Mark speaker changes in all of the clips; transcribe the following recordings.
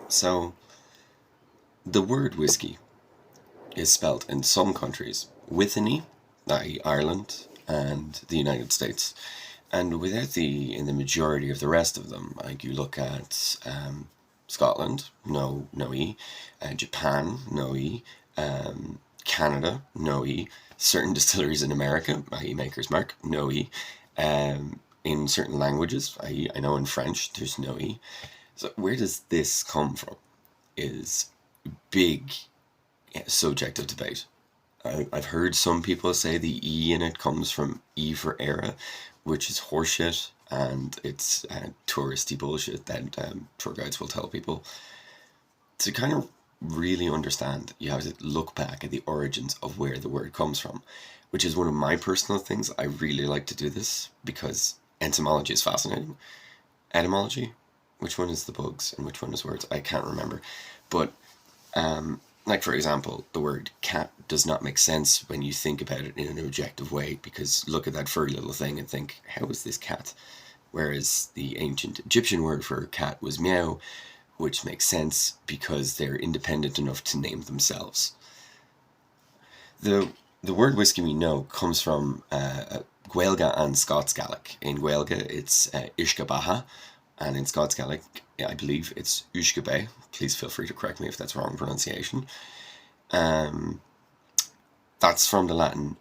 Speaker 1: So, the word whiskey is spelt in some countries with an E, i.e., Ireland and the United States, and without the E in the majority of the rest of them. Like you look at Scotland, no E, Japan, no E, Canada, no E, certain distilleries in America, i.e., Maker's Mark, no E, in certain languages, i.e., I know in French, there's no E. So, where does this come from? Is big subject of debate. I've heard some people say the E in it comes from E for era, which is horseshit, and it's touristy bullshit that tour guides will tell people. To kind of really understand, you have to look back at the origins of where the word comes from, which is one of my personal things. I really like to do this because entomology is fascinating. Etymology, which one is the bugs and which one is words? I can't remember. But like, for example, the word cat does not make sense when you think about it in an objective way, because look at that furry little thing and think, how is this cat? Whereas the ancient Egyptian word for cat was meow, which makes sense because they're independent enough to name themselves. The, the word whiskey we know comes from Gaelga and Scots Gaelic. In Gaelga, it's Ishkabaha, and in Scots Gaelic, I believe it's Ushkabe. Please feel free to correct me if that's wrong pronunciation. Um, that's from the Latin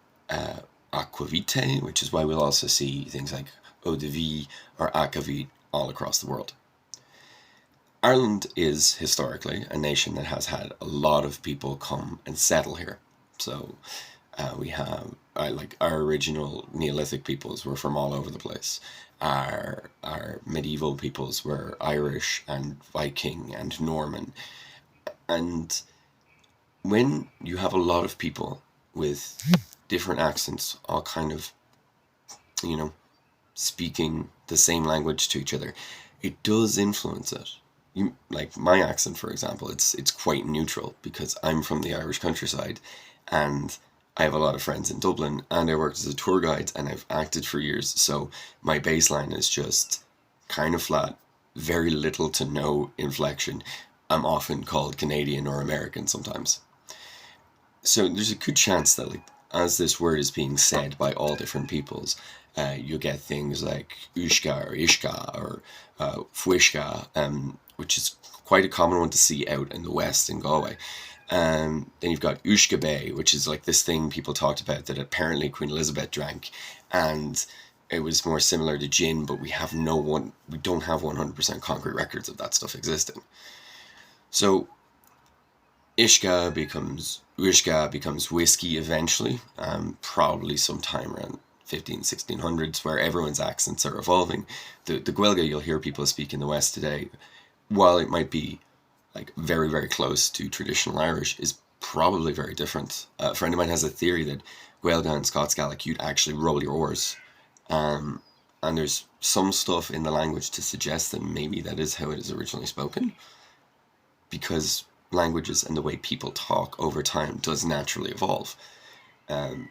Speaker 1: aquavitae, which is why we'll also see things like eau de vie or akavit all across the world. Ireland is historically a nation that has had a lot of people come and settle here. So we have like our original Neolithic peoples were from all over the place. Our medieval peoples were Irish and Viking and Norman. And when you have a lot of people with different accents, all kind of, you know, speaking the same language to each other, it does influence it. You, like my accent, for example, it's quite neutral because I'm from the Irish countryside, and I have a lot of friends in Dublin, and I worked as a tour guide, and I've acted for years. So my baseline is just kind of flat, very little to no inflection. I'm often called Canadian or American sometimes. So there's a good chance that, like, as this word is being said by all different peoples, you'll get things like ushka or ishka or fuishka, which is quite a common one to see out in the west in Galway. Then you've got ushka bay, which is like this thing people talked about that apparently Queen Elizabeth drank, and it was more similar to gin, but we don't have 100% concrete records of that stuff existing. So Ishka becomes whiskey eventually, probably sometime around 1600s, where everyone's accents are evolving. The Gaeilge you'll hear people speak in the West today, while it might be like very, very close to traditional Irish, is probably very different. A friend of mine has a theory that Gaeilge and Scots Gaelic, you'd actually roll your oars. And there's some stuff in the language to suggest that maybe that is how it is originally spoken, because languages and the way people talk over time does naturally evolve. Um,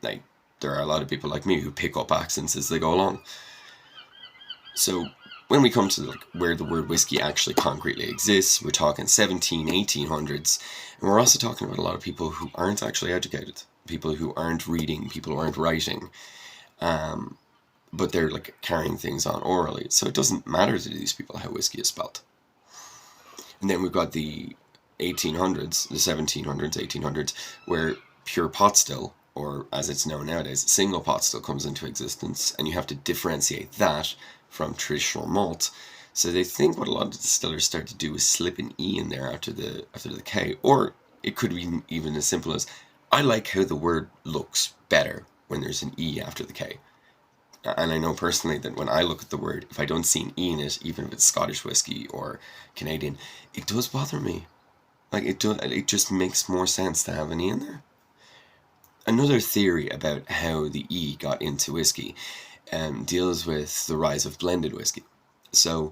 Speaker 1: like, there are a lot of people like me who pick up accents as they go along. So when we come to like where the word whiskey actually concretely exists, we're talking 1800s, and we're also talking about a lot of people who aren't actually educated, people who aren't reading, people who aren't writing, but they're like carrying things on orally. So it doesn't matter to these people how whiskey is spelled. And then we've got the 1800s, the 1700s, 1800s, where pure pot still, or as it's known nowadays, single pot still comes into existence, and you have to differentiate that from traditional malt. So they think what a lot of distillers start to do is slip an E in there after the K, or it could be even as simple as, I like how the word looks better when there's an E after the K. And I know personally that when I look at the word, if I don't see an E in it, even if it's Scottish whiskey or Canadian, it does bother me. Like, it just makes more sense to have an E in there. Another theory about how the E got into whiskey deals with the rise of blended whiskey. So,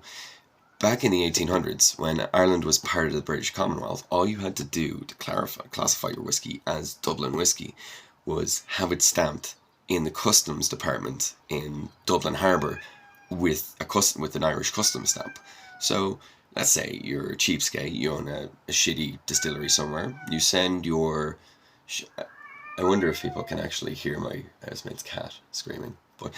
Speaker 1: back in the 1800s, when Ireland was part of the British Commonwealth, all you had to do to classify your whiskey as Dublin whiskey was have it stamped in the customs department in Dublin Harbour with an Irish customs stamp. So, let's say you're a cheapskate, you own a shitty distillery somewhere, you send your... I wonder if people can actually hear my housemate's cat screaming. But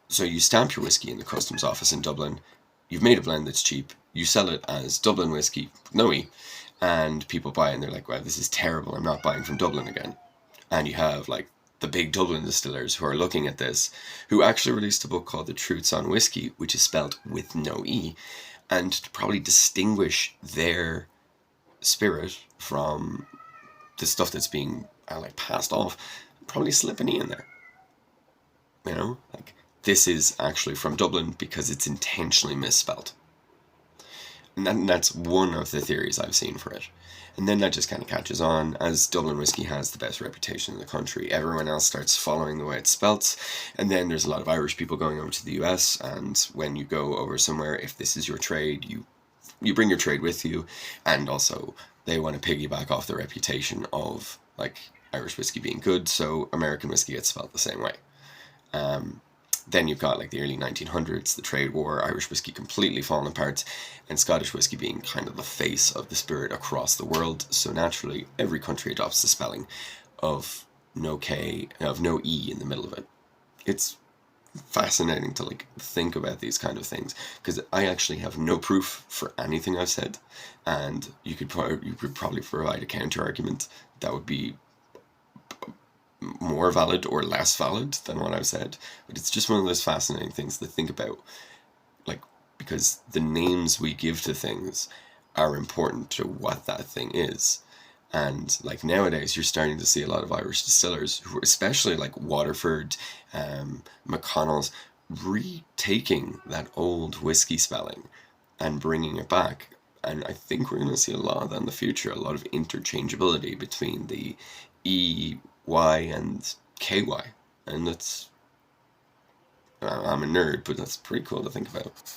Speaker 1: so you stamp your whiskey in the customs office in Dublin. You've made a blend that's cheap. You sell it as Dublin whiskey, no E, and people buy it and they're like, "Wow, this is terrible. I'm not buying from Dublin again." And you have like the big Dublin distillers who are looking at this, who actually released a book called The Truths on Whiskey, which is spelled with no E, and to probably distinguish their spirit from the stuff that's being like passed off, probably slip an E in there. You know, like this is actually from Dublin because it's intentionally misspelled. And that's one of the theories I've seen for it. And then that just kind of catches on. As Dublin whiskey has the best reputation in the country, everyone else starts following the way it's spelt. And then there's a lot of Irish people going over to the US. And when you go over somewhere, if this is your trade, you bring your trade with you. And also, they want to piggyback off the reputation of like Irish whiskey being good. So American whiskey gets spelt the same way. Then you've got like the early 1900s, the trade war, Irish whiskey completely falling apart, and Scottish whiskey being kind of the face of the spirit across the world. So naturally, every country adopts the spelling of no K, of no E in the middle of it. It's fascinating to like think about these kind of things, because I actually have no proof for anything I've said, and you could probably provide a counter argument that would be more valid or less valid than what I've said. But it's just one of those fascinating things to think about, like, because the names we give to things are important to what that thing is. And like nowadays you're starting to see a lot of Irish distillers who, especially like Waterford, McConnell's, retaking that old whiskey spelling and bringing it back. And I think we're going to see a lot of that in the future, a lot of interchangeability between the E, Y, and KY. And that's, I'm a nerd, but that's pretty cool to think about.